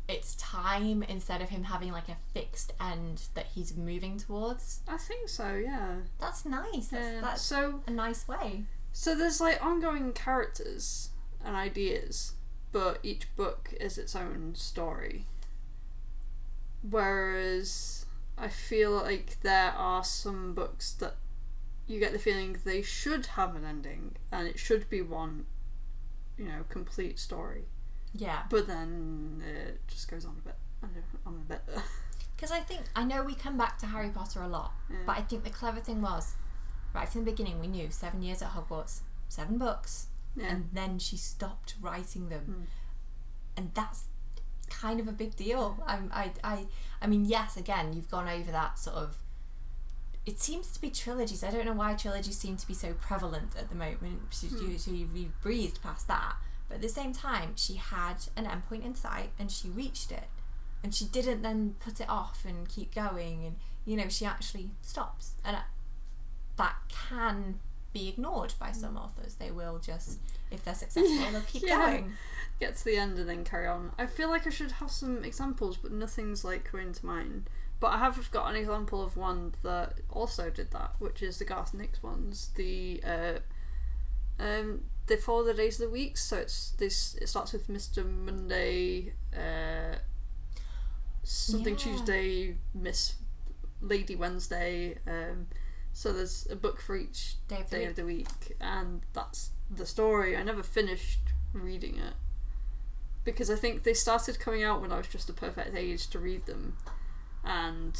it's time, instead of him having like a fixed end that he's moving towards. I think so, yeah. That's nice. That's so a nice way. So there's like ongoing characters and ideas, but each book is its own story. Whereas I feel like there are some books that you get the feeling they should have an ending, and it should be one, you know, complete story. Yeah. But then it just goes on a bit. Because I know we come back to Harry Potter a lot, but I think the clever thing was, right from the beginning, we knew 7 years at Hogwarts, 7 books, and then she stopped writing them. And that's kind of a big deal. I mean, yes, again, you've gone over that sort of, it seems to be trilogies. I don't know why trilogies seem to be so prevalent at the moment. So you've breathed past that. But at the same time, she had an endpoint in sight, and she reached it. And she didn't then put it off and keep going. And, you know, she actually stops. And that can be ignored by some authors. They will just, if they're successful, they'll keep going. Get to the end and then carry on. I feel like I should have some examples, but nothing's like coming to mind. But I have got an example of one that also did that, which is the Garth Nix ones. They follow the days of the week, so it starts with Mr. Monday, Tuesday, Miss Lady Wednesday. So there's a book for each day of the week, and that's the story. I never finished reading it because I think they started coming out when I was just the perfect age to read them, and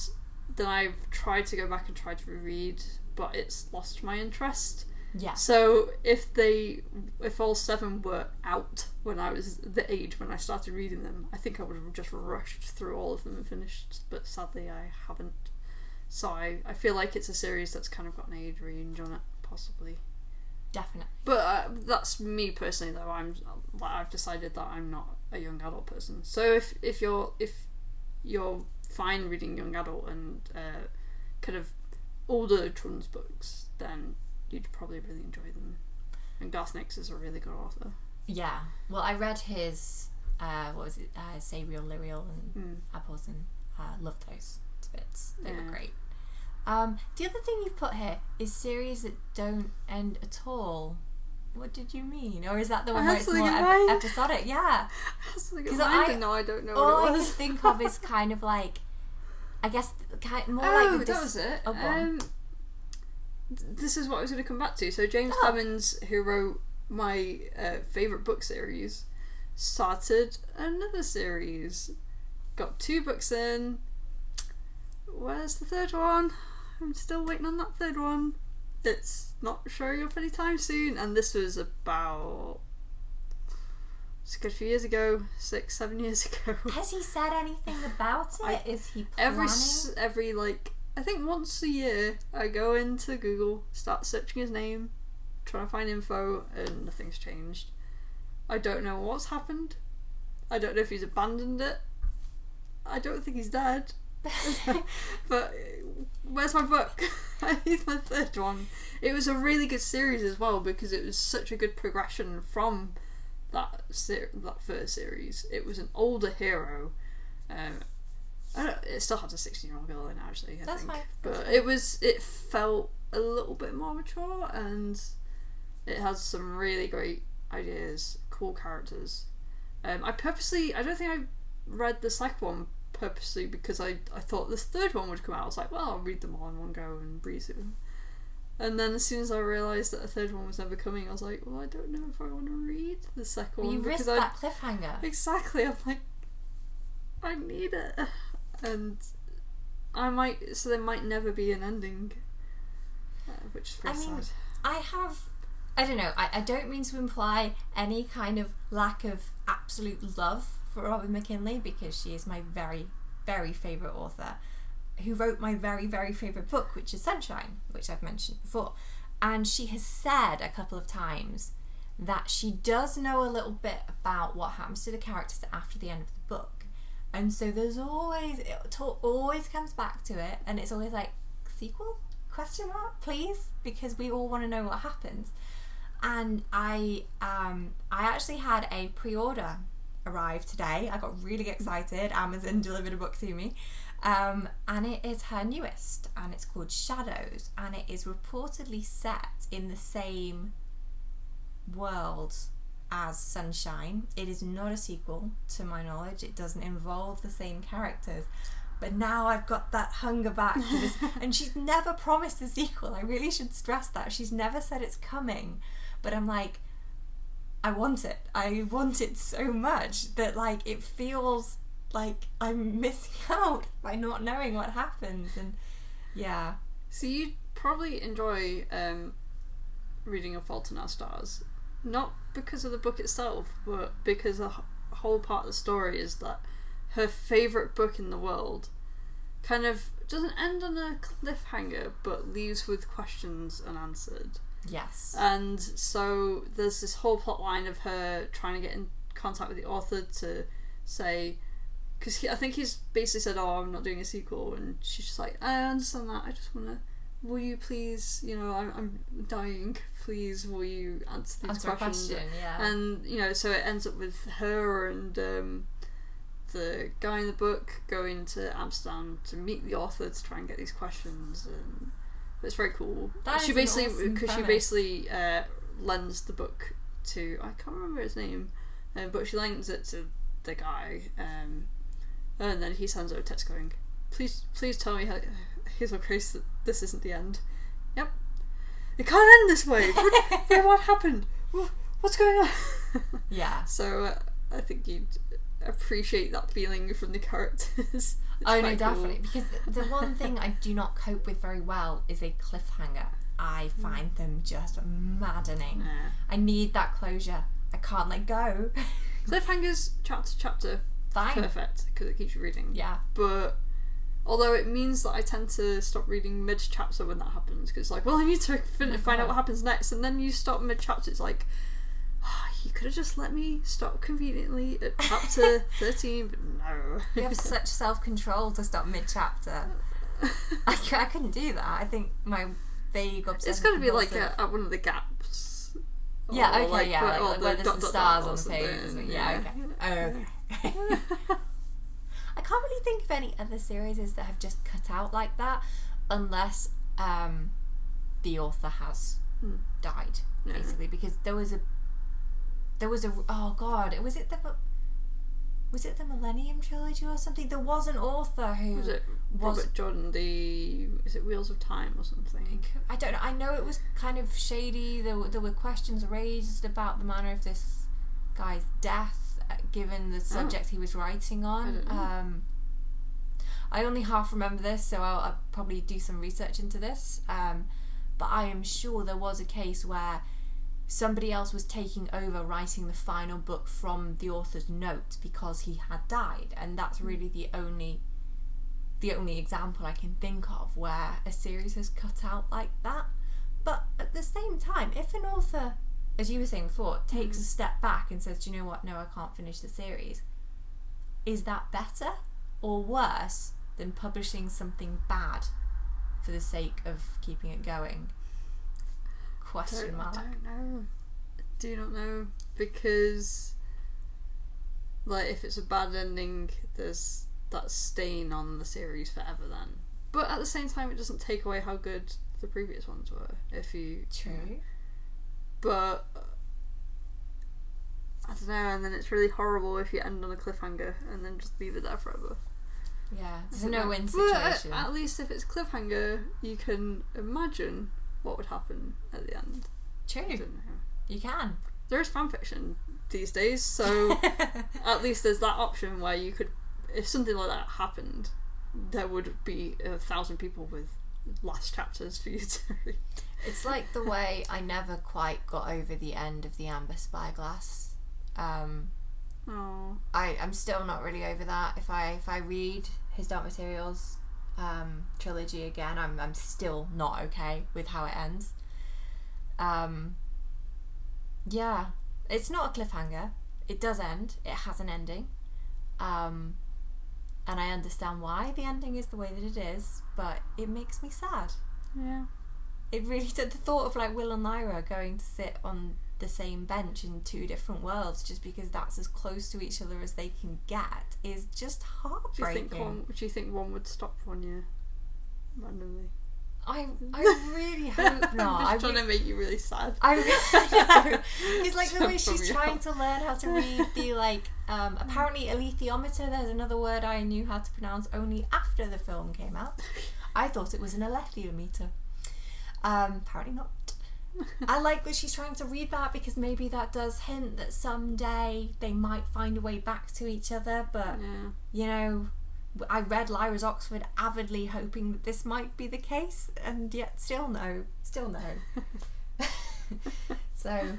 then I've tried to go back and try to reread, but it's lost my interest. Yeah. So if all 7 were out when I was the age when I started reading them, I think I would have just rushed through all of them and finished, but sadly I haven't. So I feel like it's a series that's kind of got an age range on it, possibly. Definitely. But that's me personally, though. I've decided that I'm not a young adult person. So if you're fine reading young adult and kind of older children's books, then you'd probably really enjoy them. And Garth Nix is a really good author. Yeah. Well, I read his Sabriel, Lyriel and Apples, and loved those to bits. They were great. The other thing you've put here is series that don't end at all. What did you mean? Or is that the one where it's more episodic? Yeah. Because I don't know all what it was. I can think of is kind of like, I guess, more like... that was it. Oh, this is what I was going to come back to. So James Clemens, who wrote my favourite book series, started another series. Got 2 books in. Where's the third one? I'm still waiting on that third one. It's not showing up anytime soon, and this was about... It's a good few years ago, 6-7 years ago. Has he said anything about it? Is he planning? Every like, I think once a year, I go into Google, start searching his name, trying to find info, and nothing's changed. I don't know what's happened. I don't know if he's abandoned it. I don't think he's dead. But where's my book? I need my third one. It was a really good series as well, because it was such a good progression from that first series. It was an older hero. It still has a 16-year-old girl in it, actually, I think. But it felt a little bit more mature, and it has some really great ideas, cool characters. I don't think I read the second one purposely because I thought this third one would come out. I was like, well, I'll read them all in one go and breeze through them. And then as soon as I realised that a third one was never coming, I was like, well, I don't know if I want to read the second one. You risked that cliffhanger. Exactly. I'm like, I need it. And so there might never be an ending. Which is very sad. I don't know, I don't mean to imply any kind of lack of absolute love for Robin McKinley, because she is my very, very favourite author, who wrote my very, very favourite book, which is Sunshine, which I've mentioned before. And she has said a couple of times that she does know a little bit about what happens to the characters after the end of the book. And so it always comes back to it, and it's always like, sequel? Question mark, please? Because we all want to know what happens. And I actually had a pre-order arrive today. I got really excited. Amazon delivered a book to me. And it is her newest, and it's called Shadows, and it is reportedly set in the same world as Sunshine. It is not a sequel, to my knowledge. It doesn't involve the same characters. But now I've got that hunger back for this. And she's never promised a sequel. I really should stress that. She's never said it's coming. But I'm like, I want it. I want it so much that, like, it feels like I'm missing out by not knowing what happens. And yeah. So you'd probably enjoy reading A Fault in Our Stars. Not because of the book itself, but because the whole part of the story is that her favourite book in the world kind of doesn't end on a cliffhanger, but leaves with questions unanswered. Yes. And so there's this whole plot line of her trying to get in contact with the author to say, because I think he's basically said, oh, I'm not doing a sequel, and she's just like, I understand that, I just want to, will you please, I'm dying, please will you answer these questions? Yeah. And so it ends up with her and the guy in the book going to Amsterdam to meet the author to try and get these questions, and it's very cool. She basically lends the book to, I can't remember his name, but she lends it to the guy, and then he sends her a text going, please tell me, Hazel Grace, that this isn't the end. Yep, it can't end this way. What happened? What's going on? Yeah. So I think you'd appreciate that feeling from the characters. Oh no, definitely. Cool. Because the one thing I do not cope with very well is a cliffhanger. I find them just maddening. Yeah. I need that closure. I can't let go. Cliffhangers, chapter to chapter, fine, perfect, because it keeps you reading. Yeah. But although it means that I tend to stop reading mid-chapter when that happens, because it's like, well, I need to find out what happens next, and then you stop mid-chapter, it's like, you could have just let me stop conveniently at chapter 13, but no. You have such self-control to stop mid-chapter. I couldn't do that. I think my vague obsession. It's got to be like at one of the gaps. Yeah, okay, like, yeah. Like where there's some stars on the page. Or something. Yeah, okay. I can't really think of any other series that have just cut out like that, unless the author has died, basically, because there was a oh god, was it the Millennium Trilogy or something? There was an author who was it Robert Jordan, is it Wheels of Time or something? I don't know. I know it was kind of shady. There were questions raised about the manner of this guy's death. given the subject he was writing on. I only half remember this, so I'll probably do some research into this. But I am sure there was a case where somebody else was taking over writing the final book from the author's notes because he had died, and that's really the only example I can think of where a series has cut out like that. But at the same time, if an author, as you were saying before, takes a step back and says, do you know what, no, I can't finish the series, is that better or worse than publishing something bad for the sake of keeping it going? Question mark. I don't know. Do not know, because like if it's a bad ending, there's that stain on the series forever then. But at the same time, it doesn't take away how good the previous ones were. If you True. But I don't know, and then it's really horrible if you end on a cliffhanger and then just leave it there forever. Yeah, it's a no-win situation. But at least if it's cliffhanger, you can imagine what would happen at the end. True. I don't know. You can. There is fanfiction these days, so at least there's that option where you could, if something like that happened, there would be 1,000 people with last chapters for you to read. It's like the way I never quite got over the end of the Amber Spyglass. I'm still not really over that. If I read his Dark Materials trilogy again, I'm still not okay with how it ends. Yeah, it's not a cliffhanger. It does end. It has an ending. And I understand why the ending is the way that it is, but it makes me sad. Yeah. It really did. The thought of like Will and Lyra going to sit on the same bench in two different worlds just because that's as close to each other as they can get is just heartbreaking. Do you think one would stop one year randomly? I really hope not. I'm just trying to make you really sad. I know. It's like the way she's trying to learn how to read the apparently alethiometer. There's another word I knew how to pronounce only after the film came out. I thought it was an alethiometer. Apparently not. I like that she's trying to read that because maybe that does hint that someday they might find a way back to each other, but you know, I read Lyra's Oxford avidly hoping that this might be the case, and yet still no. So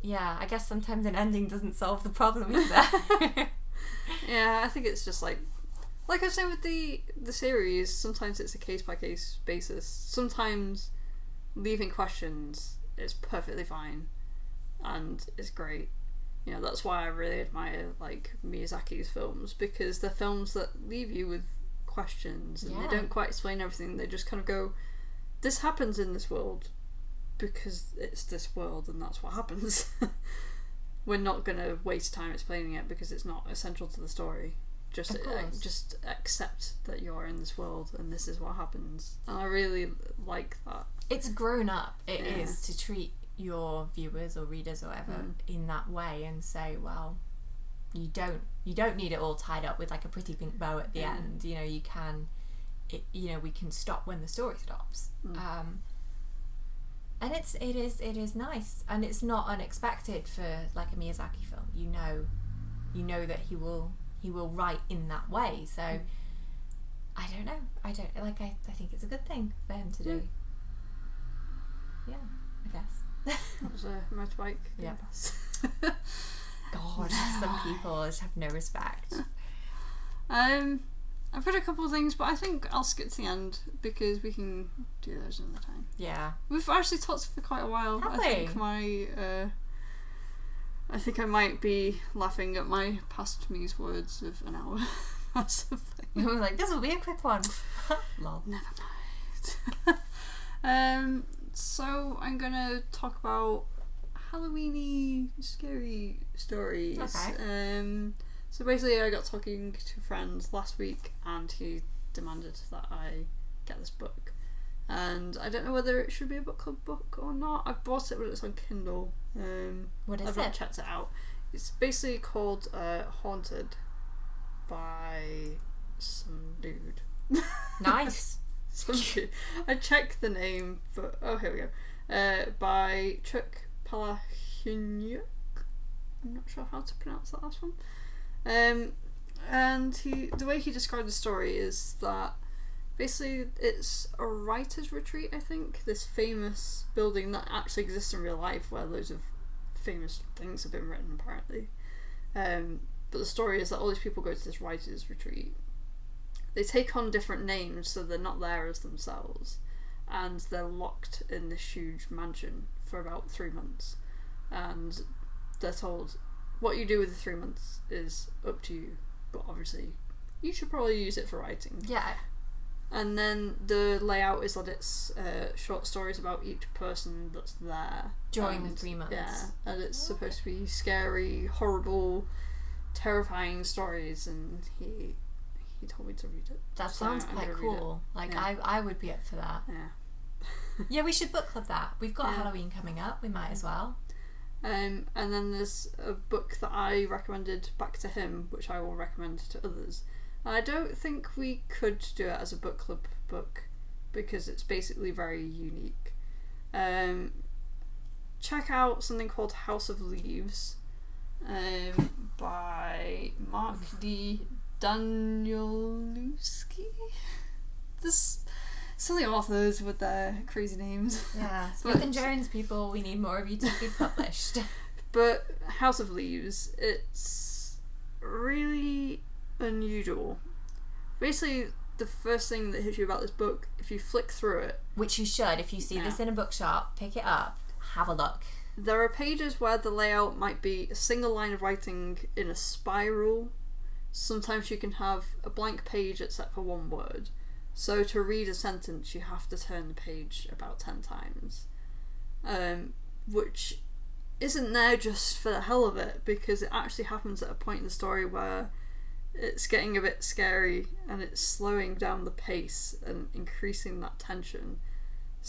yeah, I guess sometimes an ending doesn't solve the problem either. Yeah, I think it's just like I was saying with the series, sometimes it's a case-by-case basis. Sometimes leaving questions is perfectly fine and it's great. You know, that's why I really admire like Miyazaki's films, because they're films that leave you with questions and they don't quite explain everything. They just kind of go, this happens in this world because it's this world and that's what happens. We're not going to waste time explaining it because it's not essential to the story. Just accept that you're in this world and this is what happens. And I really like that. It's grown up. It is to treat your viewers or readers or whatever in that way and say, well, you don't need it all tied up with like a pretty pink bow at the end. You know, you can, we can stop when the story stops. And it is nice, and it's not unexpected for like a Miyazaki film. You know that he will write in that way. So I don't know. I think it's a good thing for him to do. Yeah, I guess. That was a motorbike. Yeah. God, some people just have no respect. I've got a couple of things, but I think I'll skip to the end because we can do those another time. Yeah. We've actually talked for quite a while. Have I think I might be laughing at my past me's words of an hour. Massively. We were like, this will be a quick one. Lol. Never mind. So I'm gonna talk about Halloweeny scary stories. Okay. So basically I got talking to friends last week and he demanded that I get this book. And I don't know whether it should be a book club book or not. I've bought it, but it's on Kindle. What is I've not checked it out. It's basically called Haunted by some dude. Nice. Some dude. I checked the name, but here we go. By Chuck Palahniuk. I'm not sure how to pronounce that last one. And the way he described the story is that basically it's a writer's retreat, I think. This famous building that actually exists in real life where loads of famous things have been written, apparently. But the story is that all these people go to this writer's retreat. They take on different names so they're not there as themselves. And they're locked in this huge mansion for about 3 months. And they're told, what you do with the 3 months is up to you. But obviously, you should probably use it for writing. Yeah. And then the layout is that it's short stories about each person that's there. During the 3 months. Yeah. And it's supposed to be scary, horrible, terrifying stories. And he told me to read it. That sounds quite cool. Like, yeah. I would be up for that. Yeah. Yeah, we should book club that. We've got Halloween coming up. We might as well. And then there's a book that I recommended back to him, which I will recommend to others. I don't think we could do it as a book club book because it's basically very unique. Check out something called House of Leaves by Mark D. Danielewski. This silly authors with their crazy names. Yeah, Smith and Jones people, we need more of you to be published. But House of Leaves, it's really unusual. Basically, the first thing that hits you about this book, if you flick through it... Which you should, if you see this in a bookshop, pick it up, have a look. There are pages where the layout might be a single line of writing in a spiral. Sometimes you can have a blank page except for one word. So to read a sentence, you have to turn the page about 10 times. Which isn't there just for the hell of it, because it actually happens at a point in the story where it's getting a bit scary and it's slowing down the pace and increasing that tension.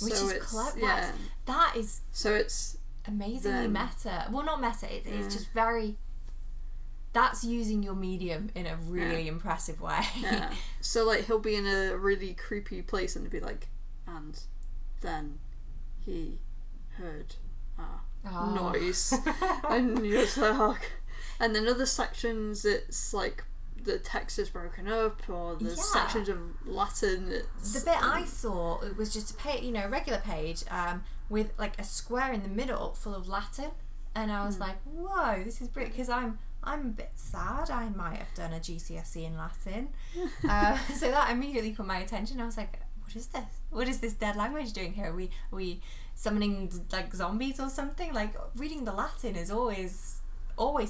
Which so is clever. Yeah. That is so it's amazingly meta. Well, not meta, it's just very... That's using your medium in a really impressive way. Yeah. So, like, he'll be in a really creepy place and be like, and then he heard a noise. And you're just like, and then other sections, it's like the text is broken up, or there's sections of Latin. The bit I saw, it was just a regular page with like a square in the middle full of Latin. And I was like, whoa, this is brilliant, because I'm a bit sad. I might have done a GCSE in Latin. So that immediately caught my attention. I was like, what is this? What is this dead language doing here? Are we summoning like zombies or something? Like, reading the Latin is always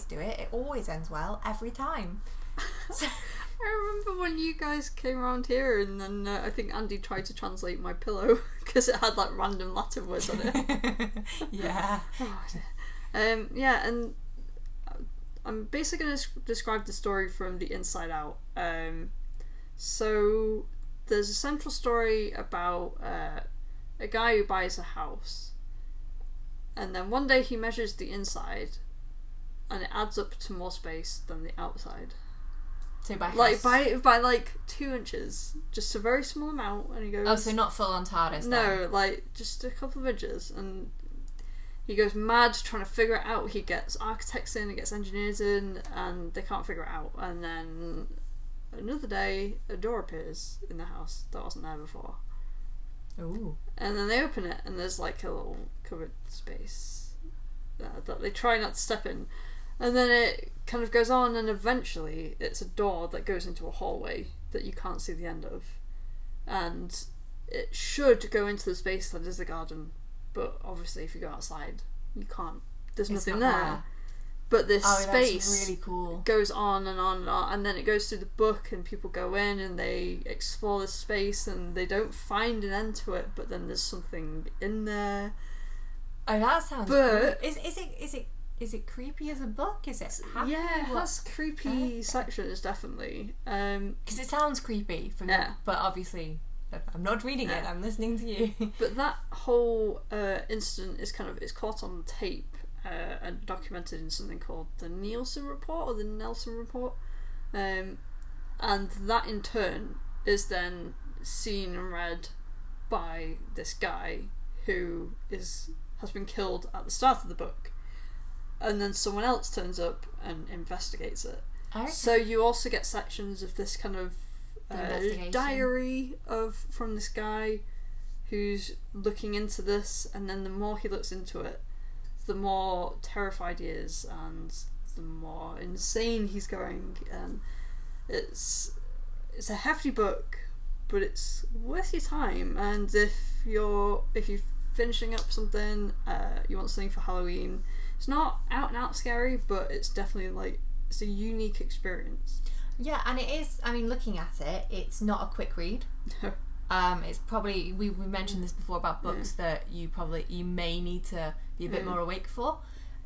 do it. It always ends well, every time. So, I remember when you guys came around here and then I think Andy tried to translate my pillow because it had like random Latin words on it. Yeah. Yeah, and I'm basically going to describe the story from the inside out. So there's a central story about a guy who buys a house, and then one day he measures the inside and it adds up to more space than the outside. So by like 2 inches, just a very small amount, and he goes... Oh, so not full on TARDIS then? No, like just a couple of inches, and he goes mad trying to figure it out. He gets architects in, he gets engineers in, and they can't figure it out. And then another day, a door appears in the house that wasn't there before. Ooh. And then they open it, and there's like a little covered space that they try not to step in. And then it kind of goes on, and eventually it's a door that goes into a hallway that you can't see the end of. And it should go into the space that is the garden, but obviously if you go outside, you can't. There's nothing there. But this space really cool. Goes on and on and on, and then it goes through the book, and people go in and they explore the space, and they don't find an end to it, but then there's something in there. Oh, that sounds cool. Is it creepy as a book? Is it happy? Yeah, it has creepy sections, definitely. Because it sounds creepy from but obviously I'm not reading it, I'm listening to you. But that whole incident is it's caught on tape and documented in something called the Nelson Report or the Nelson Report. And that in turn is then seen and read by this guy who has been killed at the start of the book. and then someone else turns up and investigates it. Okay. So you also get sections of this kind of diary from this guy who's looking into this, and then the more he looks into it, the more terrified he is, and the more insane he's going. And it's a hefty book, but it's worth your time. And if you're finishing up something, you want something for Halloween, it's not out and out scary, but it's definitely like, it's a unique experience. Yeah, and it is, I mean, looking at it, it's not a quick read. It's probably, we mentioned this before about books that you may need to be a bit more awake for.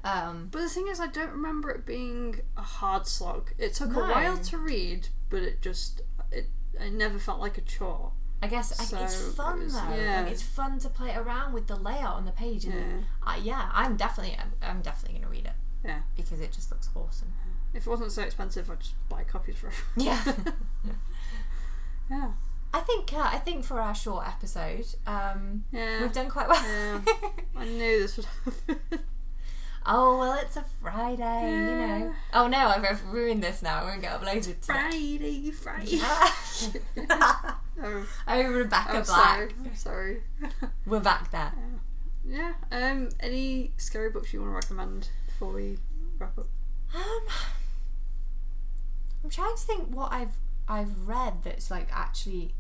But the thing is, I don't remember it being a hard slog. It took a while to read, but it never felt like a chore. I guess it's fun though. Yeah. Like, it's fun to play around with the layout on the page, and I'm definitely gonna read it. Yeah, because it just looks awesome. If it wasn't so expensive, I'd just buy copies for everyone. Yeah. Yeah. I think for our short episode, we've done quite well. Yeah. I knew this would happen. Oh, well, it's a Friday, you know. Oh no, I've ruined this now. It won't get uploaded today. Friday. Oh, Rebecca Black. Sorry. We're back there. Yeah. Any scary books you want to recommend before we wrap up? I'm trying to think what I've read that's like actually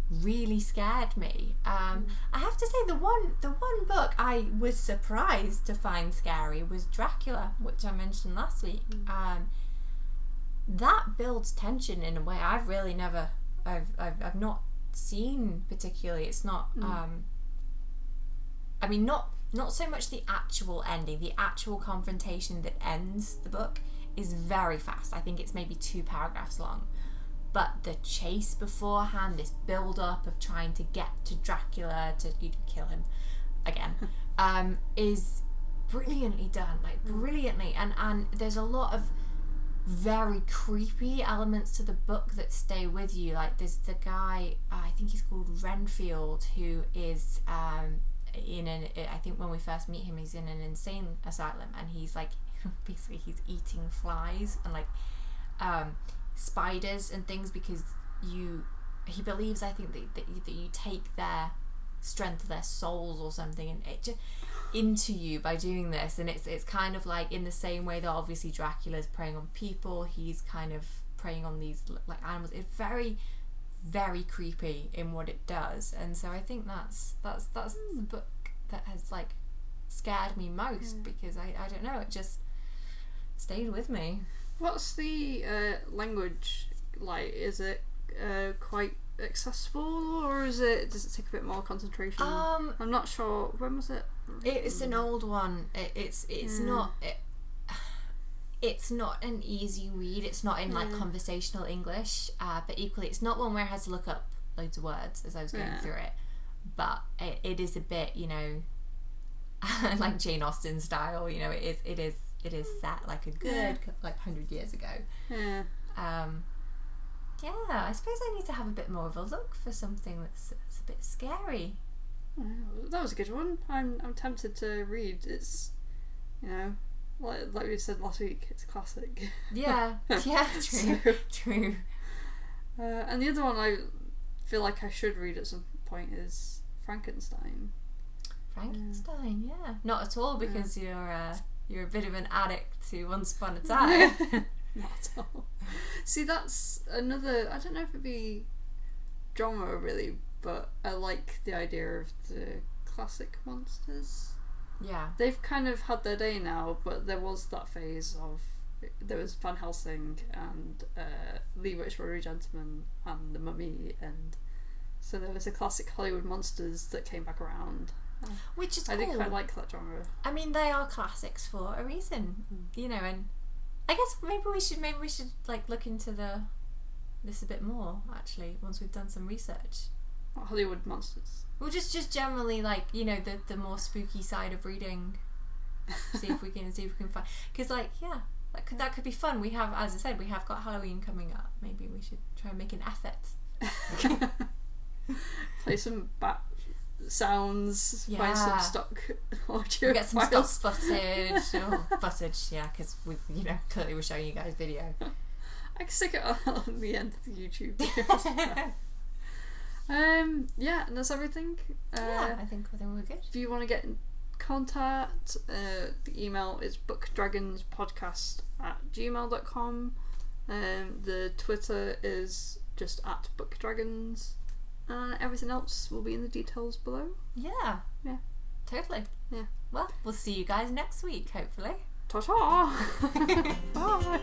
really scared me. I have to say the one book I was surprised to find scary was Dracula, which I mentioned last week. That builds tension in a way I've really never I've not seen particularly. It's not I mean not so much the actual ending, the actual confrontation that ends the book is very fast. I think it's maybe 2 paragraphs long. But the chase beforehand, this build-up of trying to get to Dracula to kill him again, is brilliantly done, like brilliantly. And there's a lot of very creepy elements to the book that stay with you. Like there's the guy, I think he's called Renfield, who is I think when we first meet him, he's in an insane asylum, and he's like, basically he's eating flies and like spiders and things, because he believes, I think, that you take their strength, their souls or something, and it just into you by doing this. And it's kind of like in the same way that obviously Dracula's preying on people, he's kind of preying on these like animals. It's very, very creepy in what it does, and so I think that's the book that has like scared me most, because I don't know, it just stayed with me. What's the language like? Is it quite accessible, or does it take a bit more concentration? I'm not sure. When was it? It's an old one. It's not. It's not an easy read. It's not in like conversational English, but equally, it's not one where I had to look up loads of words as I was going through it. But it is a bit, you know, like Jane Austen style. You know, it is set like a good like 100 years ago. Yeah. I suppose I need to have a bit more of a look for something that's a bit scary. That was a good one. I'm tempted to read. It's, you know, like we said last week, it's a classic. Yeah. True. And the other one I feel like I should read at some point is Frankenstein. Yeah. Not at all, because you're a bit of an addict to Once Upon a Time. Not at all. See, that's another, I don't know if it'd be genre really, but I like the idea of the classic monsters. Yeah. They've kind of had their day now, but there was that phase of, there was Van Helsing and Lee Rich Gentleman and The Mummy, and so there was the classic Hollywood monsters that came back around. Which is cool. I think I like that genre. I mean, they are classics for a reason, you know, and I guess maybe we should like look into this a bit more, actually, once we've done some research. What, Hollywood monsters? Well, just generally, like, you know, the more spooky side of reading. see if we can find, because like, yeah, that could be fun. We have, as I said, we have got Halloween coming up. Maybe we should try and make an effort. Play some sounds, find some stock audio. We get some stock footage, because we, clearly we're showing you guys video. I can stick it on the end of the YouTube videos. And that's everything. I think we're good. If you want to get in contact, the email is bookdragonspodcast@gmail.com. The Twitter is just @bookdragons. Everything else will be in the details below. Yeah. Totally. Yeah. Well, we'll see you guys next week, hopefully. Ta-ta! Bye!